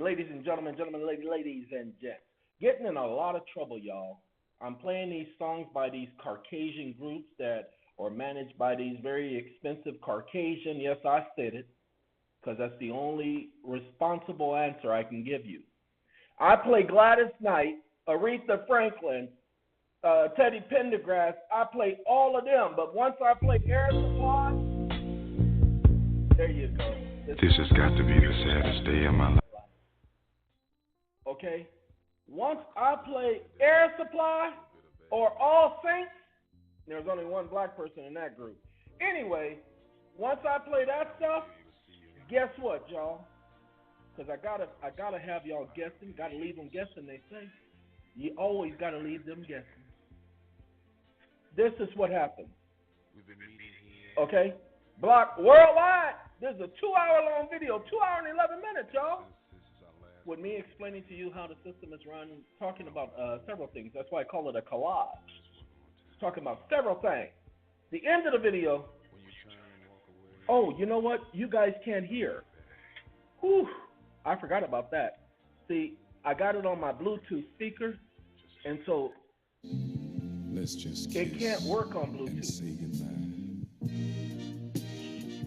ladies and gentlemen, ladies and gents. Getting in a lot of trouble, y'all. I'm playing these songs by these Caucasian groups that are managed by these very expensive Caucasian. Yes, I said it, because that's the only responsible answer I can give you. I play Gladys Knight, Aretha Franklin, Teddy Pendergrass. I play all of them, but once I play Air Supply, there you go. This has got to be the saddest day of my life. Okay? Once I play Air Supply or All Saints, there's only one black person in that group. Anyway, once I play that stuff, guess what, y'all? Because I gotta have y'all guessing. Gotta leave them guessing, they say. You always gotta leave them guessing. This is what happens. Okay? Block worldwide. This is a 2-hour-long video, 2 hours and 11 minutes, y'all. With me explaining to you how the system is run, talking about several things. That's why I call it a collage. Talking about several things. The end of the video. Oh, you know what? You guys can't hear. Whew, I forgot about that. See, I got it on my Bluetooth speaker, and so it can't work on Bluetooth.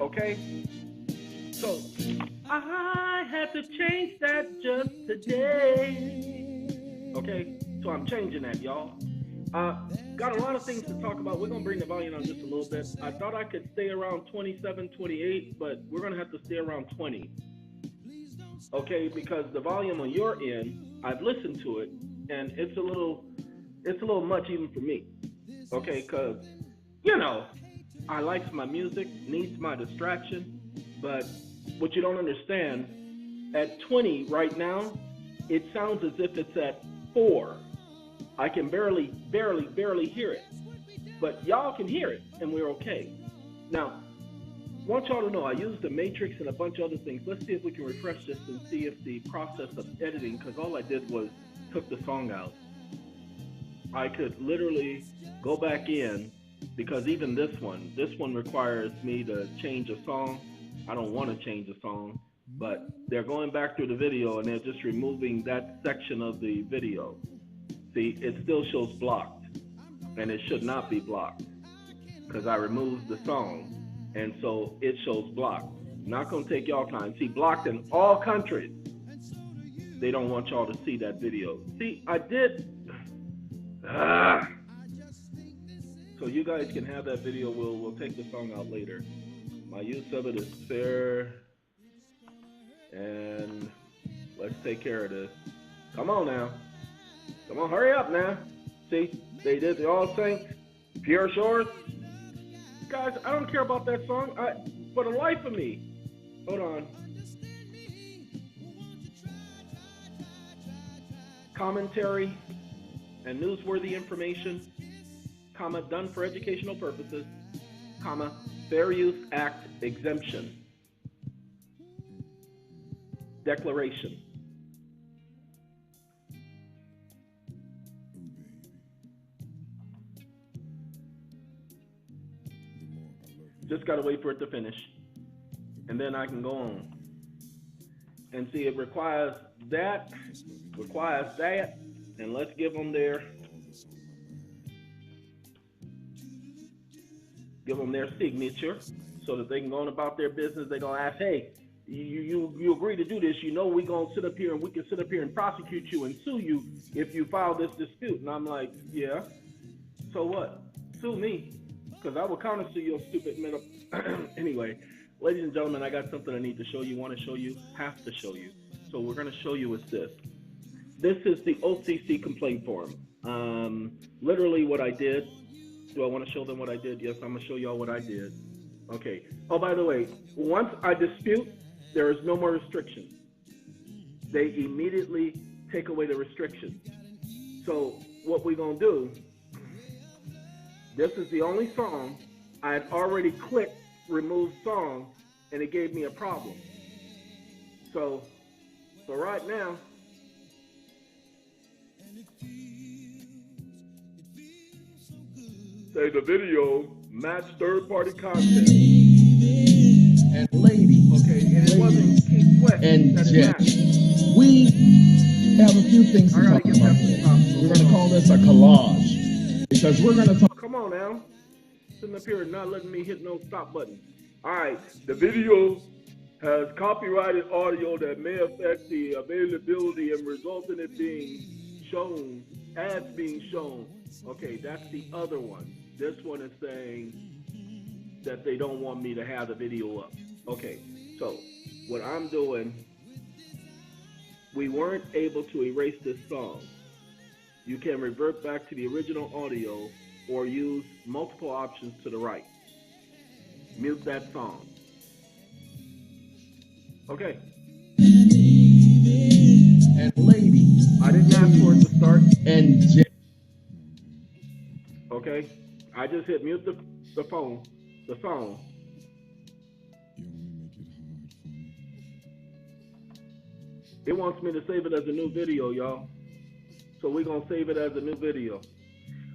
Okay? So, I had to change that just today. Okay? So I'm changing that, y'all. Got a lot of things to talk about. We're going to bring the volume on just a little bit. I thought I could stay around 27, 28, but we're going to have to stay around 20. Okay? Because the volume on your end, I've listened to it, and it's a little much even for me. Okay? Because, you know, I like my music, needs my distraction, but what you don't understand, at 20 right now, it sounds as if it's at 4. I can barely hear it, but y'all can hear it, and we're okay. Now, I want y'all to know I used the Matrix and a bunch of other things. Let's see if we can refresh this and see if the process of editing, because all I did was took the song out. I could literally go back in, because even this one requires me to change a song. I don't want to change a song, but they're going back through the video and they're just removing that section of the video. See, it still shows blocked, and it should not be blocked because I removed the song, and so it shows blocked. Not going to take y'all time. See, blocked in all countries. They don't want y'all to see that video. See, I did. So you guys can have that video. We'll take the song out later. My use of it is fair, and let's take care of this. Come on now. Come on, hurry up now. See, they did the All Saints, Pure Shores. Guys, I don't care about that song. For the life of me. Hold on. Commentary and newsworthy information, comma, done for educational purposes, comma, Fair Use Act exemption. Declaration. Just gotta wait for it to finish, and then I can go on. And see, it requires that, and let's give them their signature so that they can go on about their business. They're gonna ask, hey, you agree to do this, you know we gonna sit up here and we can sit up here and prosecute you and sue you if you file this dispute. And I'm like, yeah, so what? Sue me, because I will counter sue your stupid middle. Anyway, ladies and gentlemen, I got something I need to show you, want to show you, have to show you. So we're gonna show you is this. This is the OCC complaint form. Literally what I did. Do I want to show them what I did? Yes, I'm going to show y'all what I did. Okay. Oh, by the way, once I dispute, there is no more restrictions. They immediately take away the restrictions. So what we're going to do, this is the only song I had already clicked remove song, and it gave me a problem. So right now, say the video match third-party content. And lady, okay, and it wasn't Keith Sweat and that it matched. We have a few things to talk about today. We're going to call this a collage because we're going to talk. Come on now. Sitting up here and not letting me hit no stop button. All right. The video has copyrighted audio that may affect the availability and result in it being shown, ads being shown. Okay, that's the other one. This one is saying that they don't want me to have the video up. Okay, so what I'm doing, we weren't able to erase this song. You can revert back to the original audio or use multiple options to the right. Mute that song. Okay. And lady, I didn't ask for it to start. And okay. I just hit mute the phone, the song. It wants me to save it as a new video, y'all. So we're going to save it as a new video.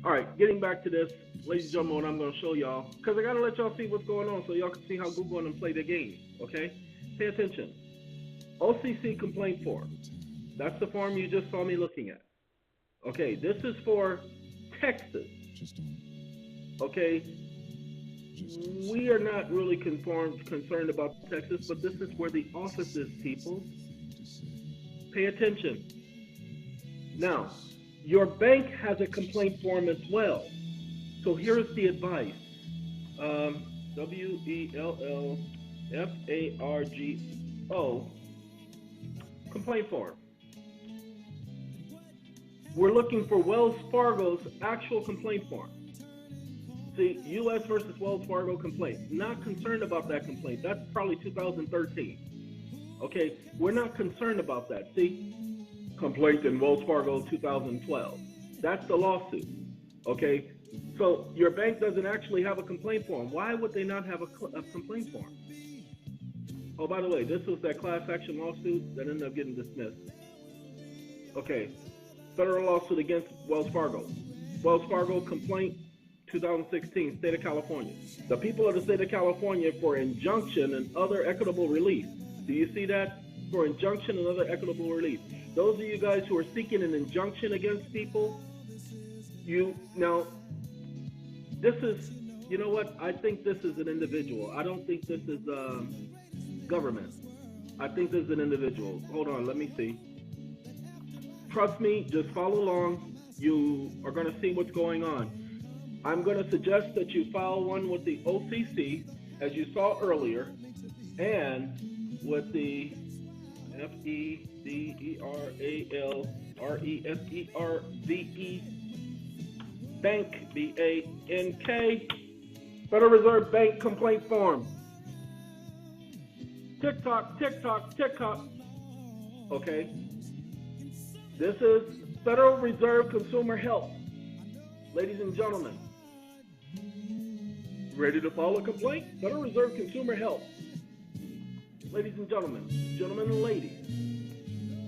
All right, getting back to this, ladies and gentlemen, what I'm going to show y'all, because I got to let y'all see what's going on so y'all can see how Google and them play their game, okay? Pay attention. OCC complaint form. That's the form you just saw me looking at. Okay, this is for Texas. Okay, we are not really concerned about Texas, but this is where the office is, people. Pay attention. Now, your bank has a complaint form as well. So here's the advice. WELLFARGO, complaint form. We're looking for Wells Fargo's actual complaint form. See, U.S. versus Wells Fargo complaint. Not concerned about that complaint. That's probably 2013. Okay, we're not concerned about that. See, complaint in Wells Fargo 2012. That's the lawsuit. Okay, so your bank doesn't actually have a complaint form. Why would they not have a complaint form? Oh, by the way, this was that class action lawsuit that ended up getting dismissed. Okay, federal lawsuit against Wells Fargo. Wells Fargo complaint 2016, State of California. The people of the State of California for injunction and other equitable relief. Do you see that? For injunction and other equitable relief. Those of you guys who are seeking an injunction against people, now, this is, you know what? I think this is an individual. I don't think this is government. I think this is an individual. Hold on, let me see. Trust me, just follow along. You are going to see what's going on. I'm going to suggest that you file one with the OCC, as you saw earlier, and with the FEDERALRESERVE Bank, BANK, Federal Reserve Bank complaint form. Tick tock, tick tock, tick tock. Okay. This is Federal Reserve Consumer Health. Ladies and gentlemen, ready to file a complaint? Federal Reserve Consumer Health. Ladies and gentlemen and ladies,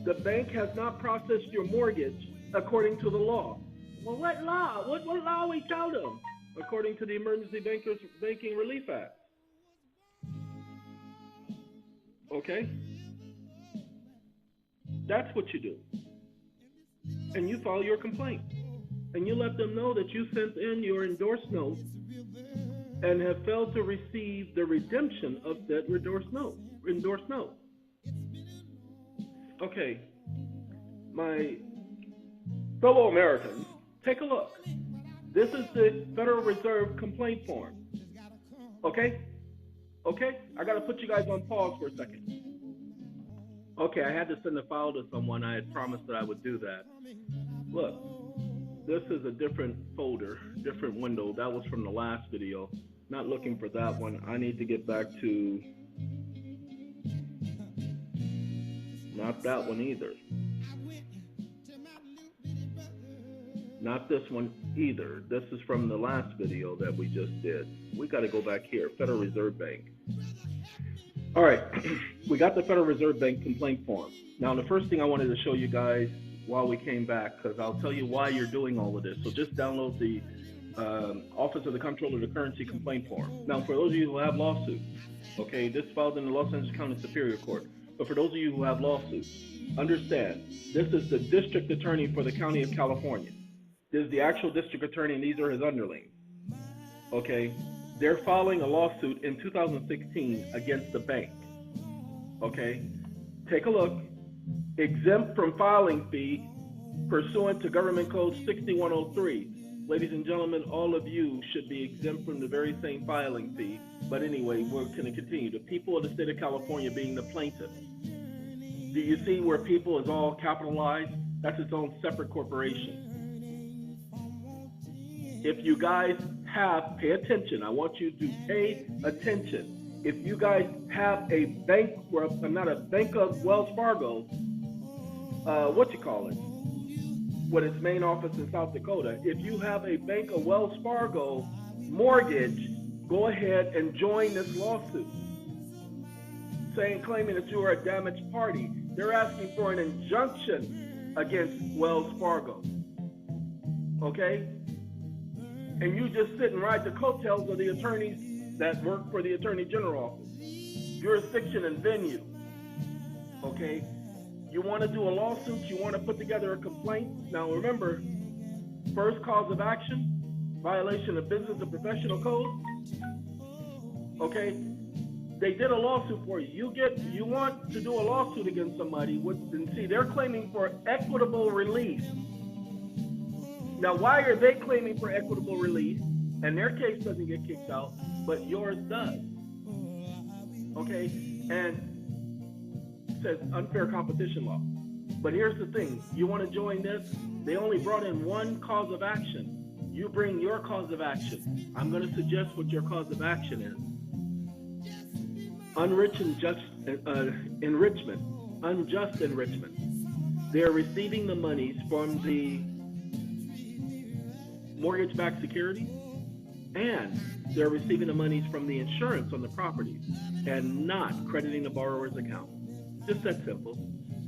the bank has not processed your mortgage according to the law. Well, what law? What law we tell them? According to the Emergency Banking Relief Act. Okay? That's what you do. And you file your complaint. And you let them know that you sent in your endorsed note and have failed to receive the redemption of that endorsed note. Okay, my fellow Americans, take a look. This is the Federal Reserve complaint form. Okay? Okay? I got to put you guys on pause for a second. Okay, I had to send a file to someone. I had promised that I would do that. Look, this is a different folder, different window. That was from the last video. Not looking for that one. I need to get back to... Not that one either. Not this one either. This is from the last video that we just did. We got to go back here. Federal Reserve Bank. All right. We got the Federal Reserve Bank complaint form. Now, the first thing I wanted to show you guys while we came back, because I'll tell you why you're doing all of this. So just download the Office of the Comptroller, the Currency Complaint Form. Now, for those of you who have lawsuits, okay, this filed in the Los Angeles County Superior Court. But for those of you who have lawsuits, understand this is the district attorney for the county of California. This is the actual district attorney, and these are his underlings. Okay? They're filing a lawsuit in 2016 against the bank. Okay? Take a look. Exempt from filing fee pursuant to Government Code 6103. Ladies and gentlemen, all of you should be exempt from the very same filing fee. But anyway, we're going to continue. The people of the state of California being the plaintiffs. Do you see where people is all capitalized? That's its own separate corporation. If you guys have, pay attention. I want you to pay attention. If you guys have a bank, not a Bank of Wells Fargo, with its main office in South Dakota, if you have a Bank of Wells Fargo mortgage, go ahead and join this lawsuit, claiming that you are a damaged party. They're asking for an injunction against Wells Fargo. Okay? And you just sit and ride the coattails of the attorneys that work for the Attorney General office. Jurisdiction and venue. Okay? You want to do a lawsuit, you want to put together a complaint. Now remember, first cause of action, violation of business and professional code. Okay? They did a lawsuit for you. You want to do a lawsuit against somebody, and see, they're claiming for equitable relief. Now, why are they claiming for equitable relief? And their case doesn't get kicked out, but yours does. Okay? And it says unfair competition law. But here's the thing. You want to join this? They only brought in one cause of action. You bring your cause of action. I'm going to suggest what your cause of action is. Unjust enrichment. They're receiving the monies from the mortgage-backed security, and they're receiving the monies from the insurance on the properties and not crediting the borrower's account. Just that simple.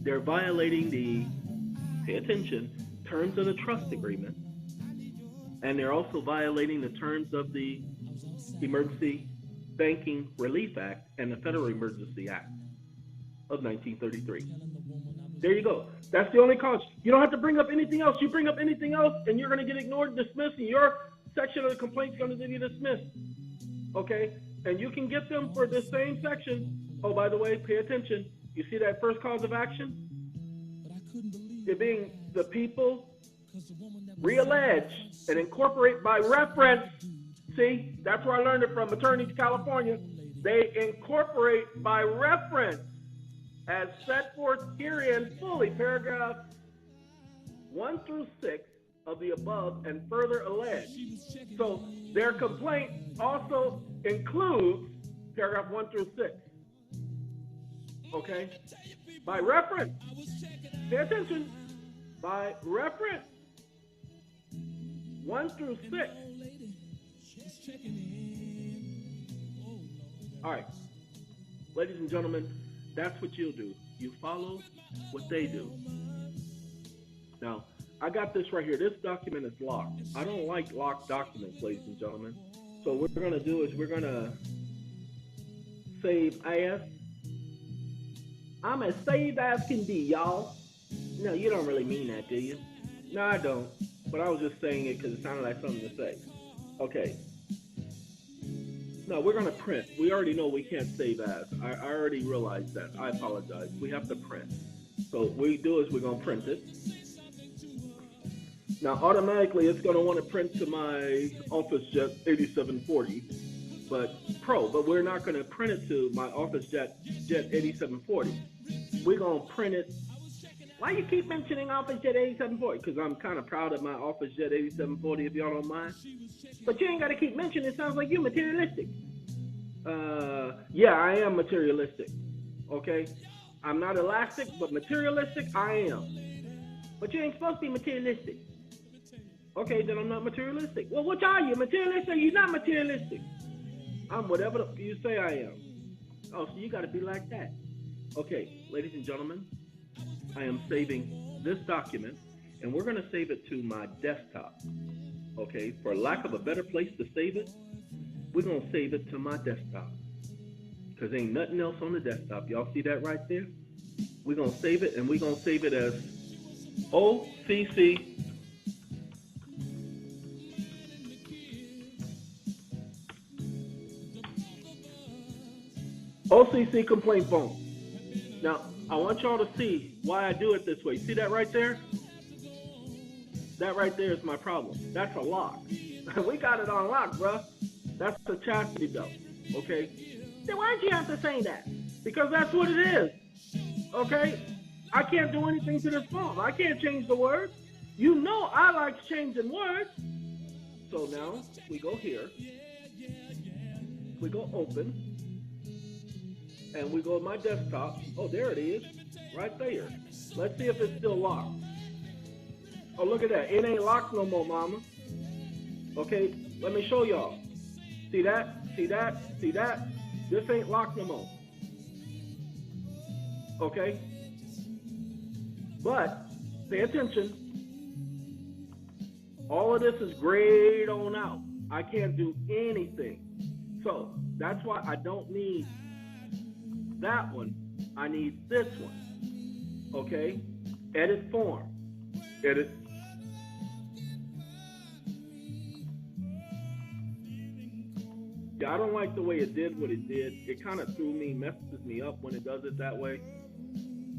They're violating the, pay attention, terms of the trust agreement, and they're also violating the terms of the Emergency Banking Relief Act and the Federal Emergency Act of 1933. There you go. That's the only cause. You don't have to bring up anything else. You bring up anything else, and you're going to get ignored, dismissed, and your section of the complaint is going to be dismissed. Okay? And you can get them for the same section. Oh, by the way, pay attention. You see that first cause of action? It being the people reallege and incorporate by reference. See, that's where I learned it from attorneys California. They incorporate by reference as set forth herein fully, paragraph 1 through 6 of the above and further allege. So their complaint also includes paragraph 1 through 6. Okay? By reference. Pay attention. By reference. 1 through 6. All right. Ladies and gentlemen, that's what you'll do. You follow what they do. Now, I got this right here. This document is locked. I don't like locked documents, ladies and gentlemen. So what we're going to do is we're going to save as. I'm as saved as can be, y'all. No, you don't really mean that, do you? No, I don't. But I was just saying it because it sounded like something to say. Okay. No, we're going to print. We already know we can't save as. I already realized that. I apologize. We have to print. So what we do is we're going to print it. Now, automatically, it's going to want to print to my Office Jet 8740, but Pro. But we're not going to print it to my Office Jet 8740. We're going to print it. Why you keep mentioning Office Jet 8740? Because I'm kind of proud of my Office Jet 8740, if y'all don't mind. But you ain't got to keep mentioning it. Sounds like you're materialistic. Yeah, I am materialistic. Okay? I'm not elastic, but materialistic, I am. But you ain't supposed to be materialistic. Okay, then I'm not materialistic. Well, which are you? Materialistic or you not materialistic? I'm whatever you say I am. Oh, so you got to be like that. Okay, ladies and gentlemen, I am saving this document, and we're going to save it to my desktop. Okay, for lack of a better place to save it, we're going to save it to my desktop. because ain't nothing else on the desktop. Y'all see that right there? We're going to save it, and we're going to save it as OCC complaint form. Now, I want y'all to see why I do it this way. See that right there? That right there is my problem. That's a lock. We got it on lock, bruh. That's the chastity belt, okay? Then why'd you have to say that? Because that's what it is, okay? I can't do anything to this form. I can't change the words. You know I like changing words. So now we go here. We go open. And we go to my desktop. Oh, there it is, right there. Let's see if it's still locked. Oh, look at that. It ain't locked no more, mama. Okay, let me show y'all. See that? See that? See that? This ain't locked no more. Okay? But, pay attention. All of this is grayed on out. I can't do anything. So, that's why I don't need that one. I need this one. Okay? Edit form. Edit. Yeah, I don't like the way it did what it did. It kind of messes me up when it does it that way.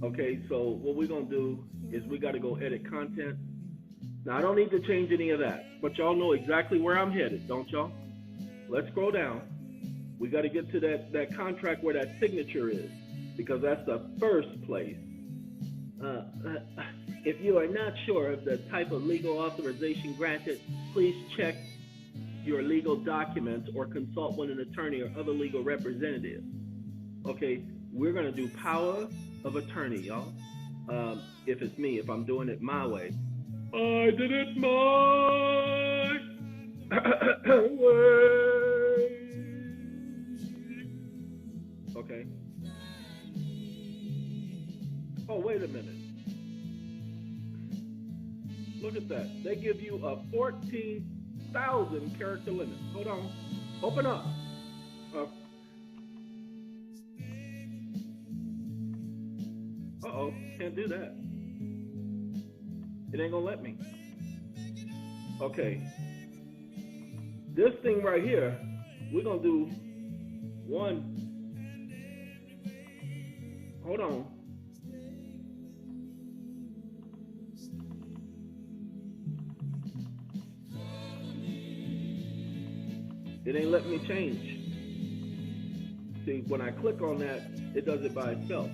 Okay, so what we're going to do is we got to go edit content. Now, I don't need to change any of that, but y'all know exactly where I'm headed, don't y'all? Let's scroll down. We got to get to that contract where that signature is, because that's the first place. If you are not sure of the type of legal authorization granted, please check your legal documents or consult with an attorney or other legal representative. Okay, we're going to do power of attorney, y'all. If it's me, if I'm doing it my way. I did it my way. Okay. Oh, wait a minute. Look at that. They give you a 14,000 character limit. Hold on. Open up. Uh-oh. Can't do that. It ain't gonna let me. Okay. This thing right here, we're gonna do one. Hold on. It ain't letting me change. See, when I click on that, it does it by itself.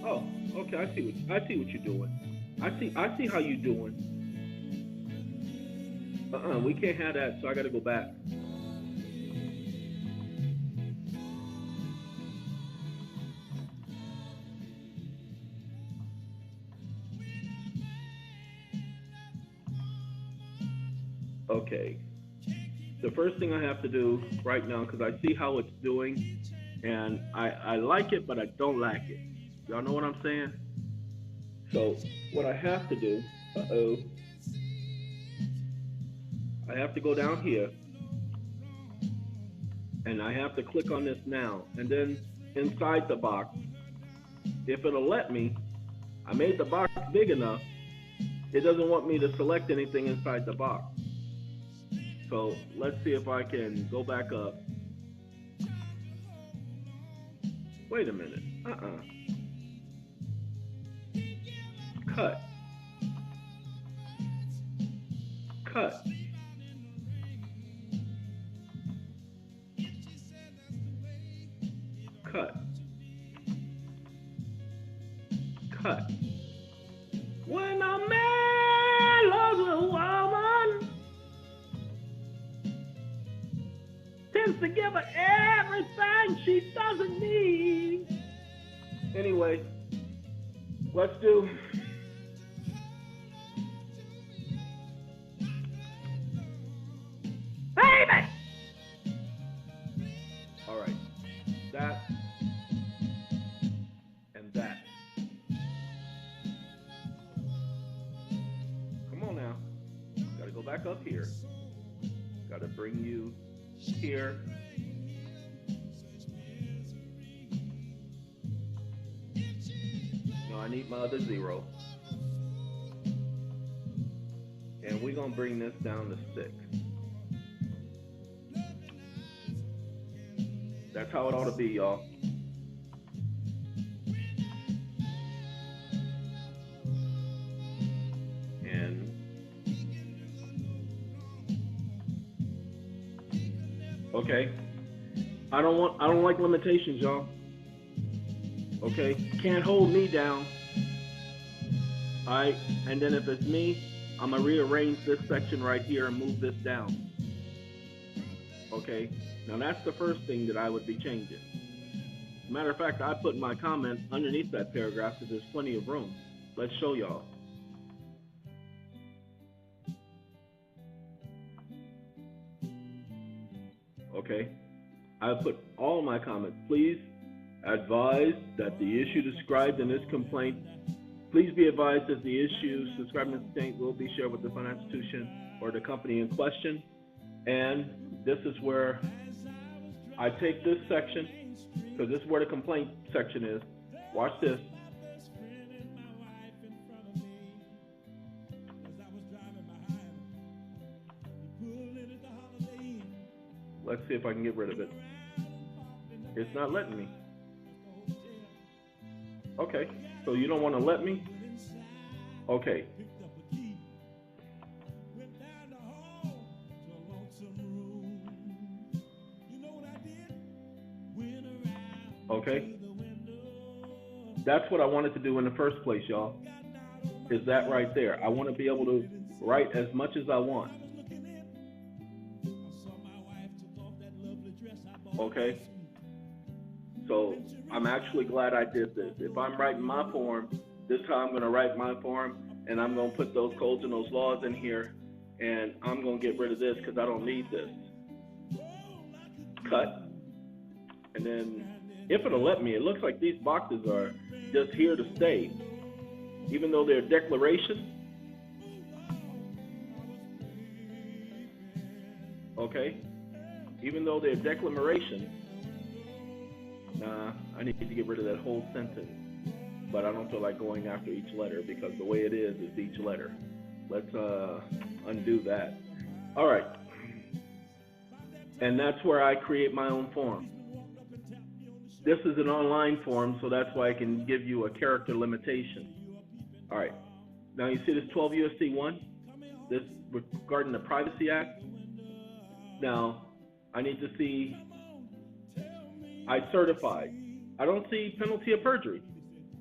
Oh, okay, I see what you're doing. I see how you're doing. We can't have that, so I gotta go back. Okay. The first thing I have to do right now, because I see how it's doing, and I like it, but I don't like it. Y'all know what I'm saying? So what I have to do, I have to go down here, and I have to click on this now, and then inside the box, if it'll let me, I made the box big enough, it doesn't want me to select anything inside the box. So let's see if I can go back up. Wait a minute. Cut. Cut. Cut. Cut. When a man loves a woman, tends to give her everything she doesn't need. Anyway, let's do. Baby! All right, that and that. Come on now. Gotta go back up here. Gotta bring you here. I need my other 0. And we're going to bring this down to 6. That's how it ought to be, y'all. And okay. I don't like limitations, y'all. Okay? Can't hold me down. Alright? And then if it's me, I'm gonna rearrange this section right here and move this down. Okay? Now that's the first thing that I would be changing. Matter of fact, I put my comment underneath that paragraph because there's plenty of room. Let's show y'all. Okay? I put all my comments. Please advise that the issue described in this complaint, please be advised that the issues described in this complaint will be shared with the financial institution or the company in question. And this is where I take this section, because this is where the complaint section is. Watch this. Let's see if I can get rid of it. It's not letting me. Okay, so you don't want to let me? Okay. Okay. That's what I wanted to do in the first place, y'all. Is that right there. I want to be able to write as much as I want. Okay. So I'm actually glad I did this. If I'm writing my form, this time I'm going to write my form, and I'm going to put those codes and those laws in here, and I'm going to get rid of this because I don't need this. Cut. And then if it'll let me, it looks like these boxes are just here to stay, even though they're declarations. Okay? Even though they're declarations. Nah, I need to get rid of that whole sentence. But I don't feel like going after each letter because the way it is each letter. Let's undo that. All right. And that's where I create my own form. This is an online form, so that's why I can give you a character limitation. All right. Now you see this 12 U.S.C. 1? This regarding the Privacy Act. Now, I need to see I certified. I don't see penalty of perjury.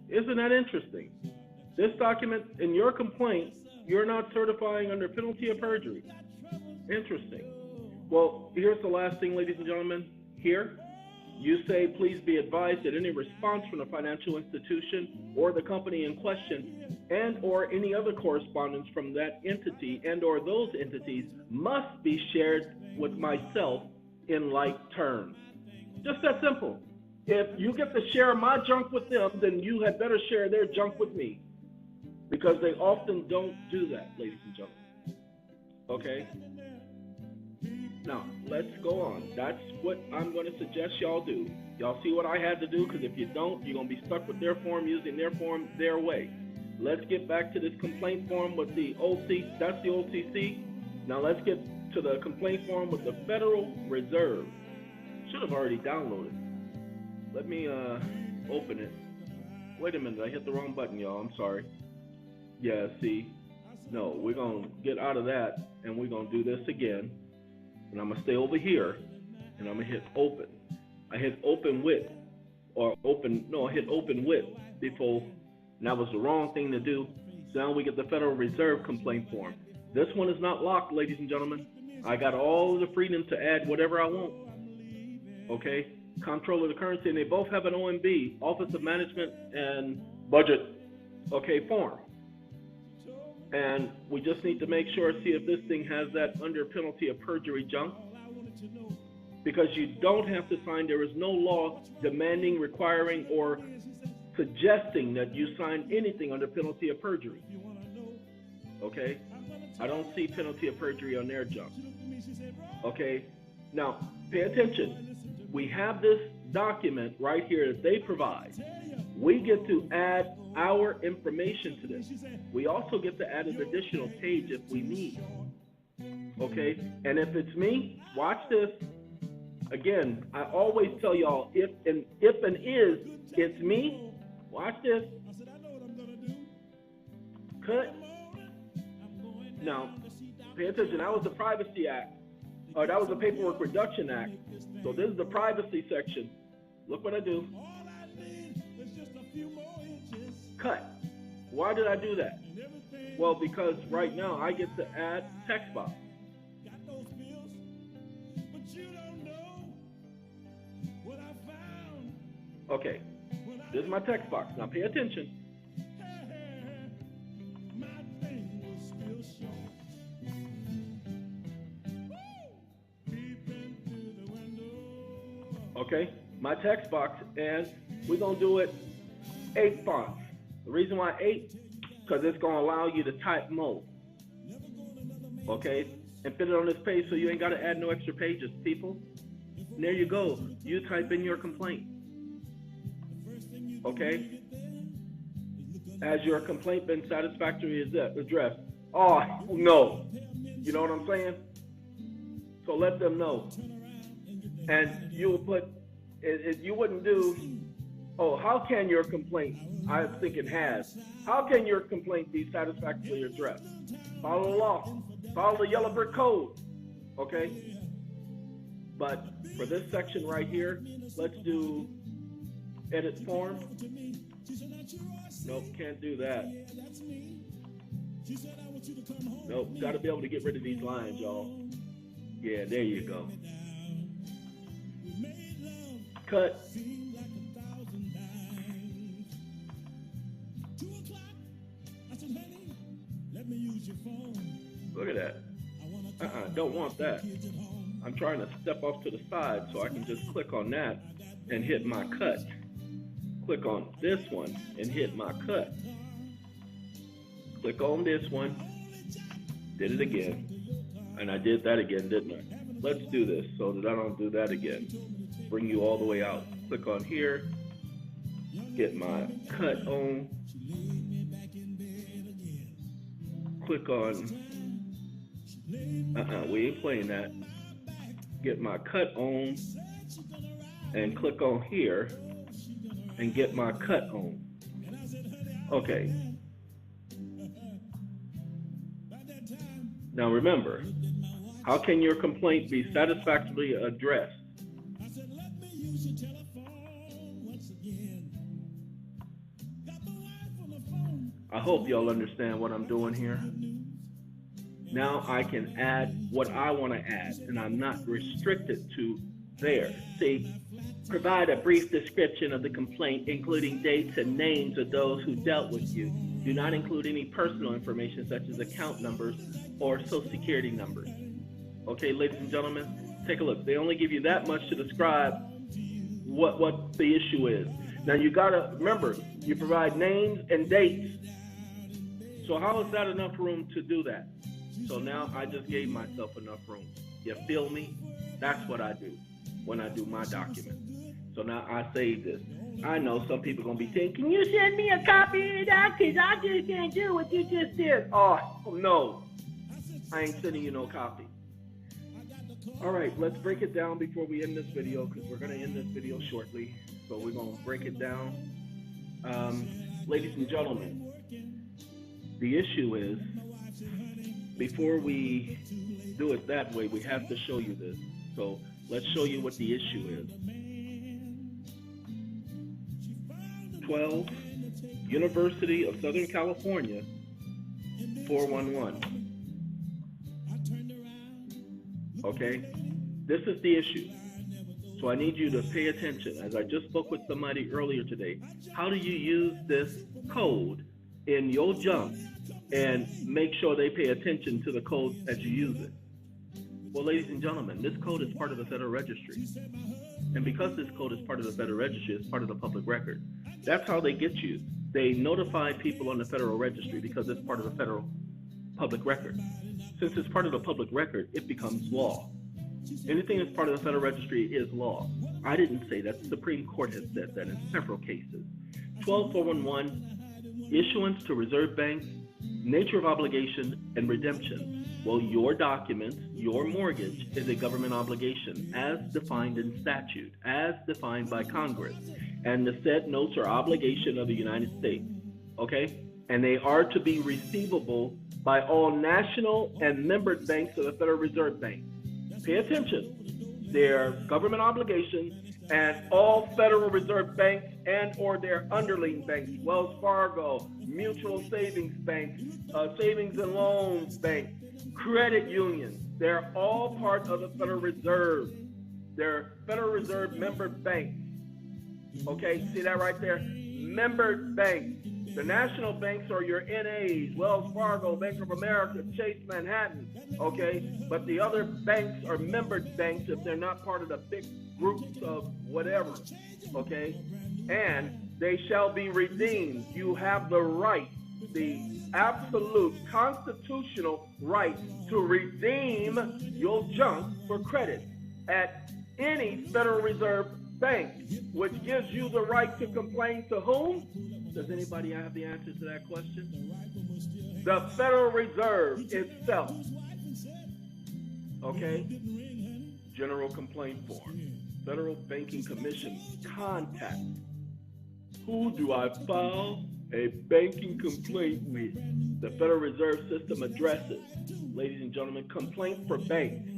Isn't that interesting? This document in your complaint, you're not certifying under penalty of perjury. Interesting. Well, here's the last thing, ladies and gentlemen. Here, you say, please be advised that any response from the financial institution or the company in question and or any other correspondence from that entity and or those entities must be shared with myself in like terms. Just that simple. If you get to share my junk with them, then you had better share their junk with me, because they often don't do that, ladies and gentlemen. Okay? Now, let's go on. That's what I'm going to suggest y'all do. Y'all see what I had to do? Because if you don't, you're going to be stuck with their form, using their form their way. Let's get back to this complaint form with the OC. That's the OCC. Now let's get to the complaint form with the Federal Reserve. Should have already downloaded. Let me open it. Wait a minute, I hit the wrong button, y'all. I'm sorry. Yeah, see? No, we're going to get out of that, and we're going to do this again. And I'm going to stay over here, and I'm going to hit open. I hit open with, or open, no, I hit open with before, and that was the wrong thing to do. So now we get the Federal Reserve complaint form. This one is not locked, ladies and gentlemen. I got all the freedom to add whatever I want. Okay? Comptroller of the Currency, and they both have an OMB, Office of Management and Budget, okay, form. And we just need to make sure, see if this thing has that under penalty of perjury junk. Because you don't have to sign, there is no law demanding, requiring, or suggesting that you sign anything under penalty of perjury. Okay? I don't see penalty of perjury on their junk. Okay? Now, pay attention. We have this document right here that they provide. We get to add our information to this. We also get to add an additional page if we need. Okay? And if it's me, watch this. Again, I always tell y'all, if and is, it's me. Watch this. Cut. Now, pay attention. That was the Privacy Act. Or that was the Paperwork Reduction Act. So this is the privacy section. Look what I do. Cut. Why did I do that? Well, because right now I get to add text box. Okay, this is my text box. Now pay attention. Okay, my text box, and we're going to do it 8 fonts. The reason why 8, because it's going to allow you to type more. Okay, and fit it on this page so you ain't got to add no extra pages, people. And there you go. You type in your complaint. Okay? Has your complaint been satisfactorily addressed? Oh, no. You know what I'm saying? So let them know. And you will put, you wouldn't do, oh, how can your complaint, I was thinking has, how can your complaint be satisfactorily addressed? Follow the law. Follow the yellow brick code. Okay? But for this section right here, let's do edit form. Nope, can't do that. Nope, got to be able to get rid of these lines, y'all. Yeah, there you go. Cut. Look at that. Don't want that. I'm trying to step off to the side so I can just click on that and hit my cut. Click on this one and hit my cut. Click on this one. Did it again. And I did that again, didn't I? Let's do this so that I don't do that again. Bring you all the way out. Click on here. Get my cut on. Click on. We ain't playing that. Get my cut on. And click on here. And get my cut on. Okay. Now remember, how can your complaint be satisfactorily addressed? I hope y'all understand what I'm doing here. Now I can add what I want to add, and I'm not restricted to there. See, provide a brief description of the complaint, including dates and names of those who dealt with you. Do not include any personal information such as account numbers or social security numbers. Okay, ladies and gentlemen, take a look. They only give you that much to describe what the issue is. Now you gotta remember, you provide names and dates. So how is that enough room to do that? So now I just gave myself enough room. You feel me? That's what I do when I do my document. So now I save this. I know some people are going to be saying, can you send me a copy of that? Because I just can't do what you just did. Oh, no. I ain't sending you no copy. All right, let's break it down before we end this video, because we're going to end this video shortly. So we're going to break it down. Ladies and gentlemen, the issue is, before we do it that way, we have to show you this. So let's show you what the issue is. 12, University of Southern California, 411. Okay, this is the issue. So I need you to pay attention. As I just spoke with somebody earlier today, how do you use this code in your jump and make sure they pay attention to the code as you use it? Well, ladies and gentlemen, this code is part of the Federal Registry. And because this code is part of the Federal Registry, it's part of the public record. That's how they get you. They notify people on the Federal Registry because it's part of the federal public record. Since it's part of the public record, it becomes law. Anything that's part of the Federal Registry is law. I didn't say that. The Supreme Court has said that in several cases. 12411 issuance to reserve banks, nature of obligation, and redemption. Well, your documents, your mortgage is a government obligation as defined in statute, as defined by Congress. And the said notes are obligation of the United States, okay? And they are to be receivable by all national and membered banks of the Federal Reserve Bank. Pay attention. They're government obligations, and all Federal Reserve banks and or their underlying banks, Wells Fargo, mutual savings banks, savings and loans banks, credit unions, they're all part of the Federal Reserve. They're Federal Reserve membered banks. Okay, see that right there? Membered banks. The national banks are your NAs, Wells Fargo, Bank of America, Chase Manhattan, okay? But the other banks are membered banks if they're not part of the big groups of whatever, okay? And they shall be redeemed. You have the right, the absolute constitutional right to redeem your junk for credit at any Federal Reserve bank, which gives you the right to complain to whom? Does anybody have the answer to that question? The Federal Reserve itself. Okay? General complaint form. Federal Banking Commission. Contact. Who do I file a banking complaint with? The Federal Reserve System addresses. Ladies and gentlemen, complaint for banks.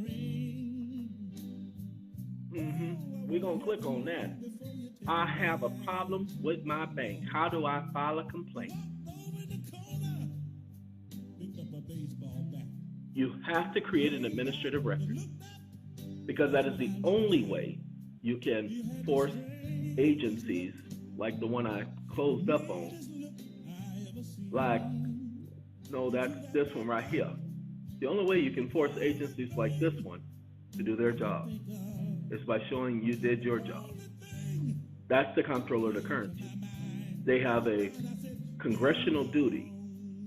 We're going to click on that. I have a problem with my bank. How do I file a complaint? You have to create an administrative record because that is the only way you can force agencies like the one I closed up on. Like, no, that's this one right here. The only way you can force agencies like this one to do their job is by showing you did your job. That's the Comptroller of the Currency. They have a congressional duty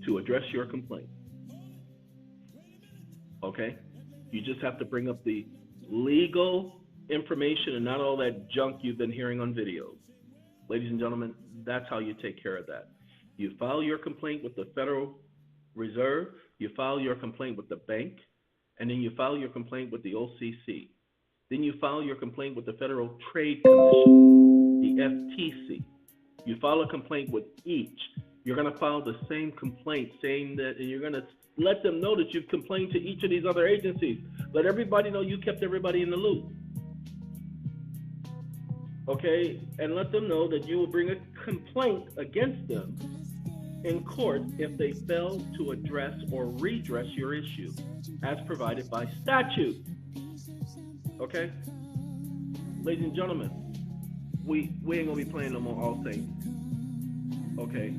to address your complaint. Okay? You just have to bring up the legal information and not all that junk you've been hearing on videos. Ladies and gentlemen, that's how you take care of that. You file your complaint with the Federal Reserve, you file your complaint with the bank, and then you file your complaint with the OCC. Then you file your complaint with the Federal Trade Commission, the FTC. You file a complaint with each. You're going to file the same complaint saying that, and you're going to let them know that you've complained to each of these other agencies. Let everybody know you kept everybody in the loop. Okay? And let them know that you will bring a complaint against them in court if they fail to address or redress your issue as provided by statute. Okay? Ladies and gentlemen, we ain't gonna be playing no more All Saints. Okay?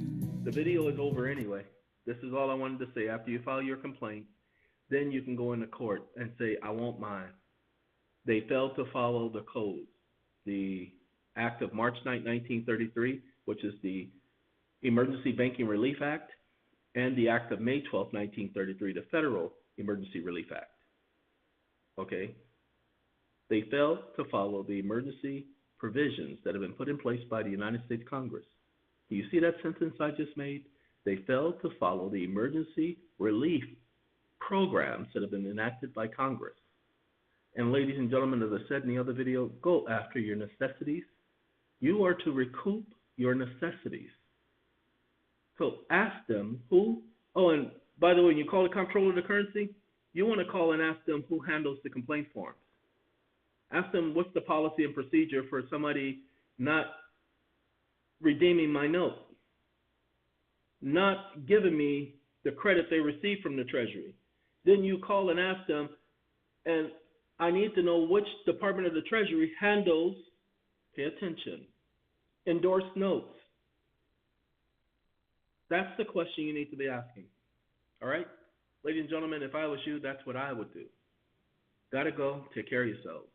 The video is over anyway. This is all I wanted to say. After you file your complaint, then you can go into court and say, I want mine. They failed to follow the codes. The Act of March 9, 1933, which is the Emergency Banking Relief Act, and the Act of May 12, 1933, the Federal Emergency Relief Act. Okay? They failed to follow the emergency provisions that have been put in place by the United States Congress. Do you see that sentence I just made? They failed to follow the emergency relief programs that have been enacted by Congress. And ladies and gentlemen, as I said in the other video, go after your necessities. You are to recoup your necessities. So ask them who, oh, and by the way, when you call the Comptroller of the Currency, you want to call and ask them who handles the complaint forms. Ask them what's the policy and procedure for somebody not redeeming my note, not giving me the credit they received from the Treasury. Then you call and ask them, and I need to know which Department of the Treasury handles, pay attention, endorsed notes. That's the question you need to be asking. All right? Ladies and gentlemen, if I was you, that's what I would do. Gotta go. Take care of yourselves.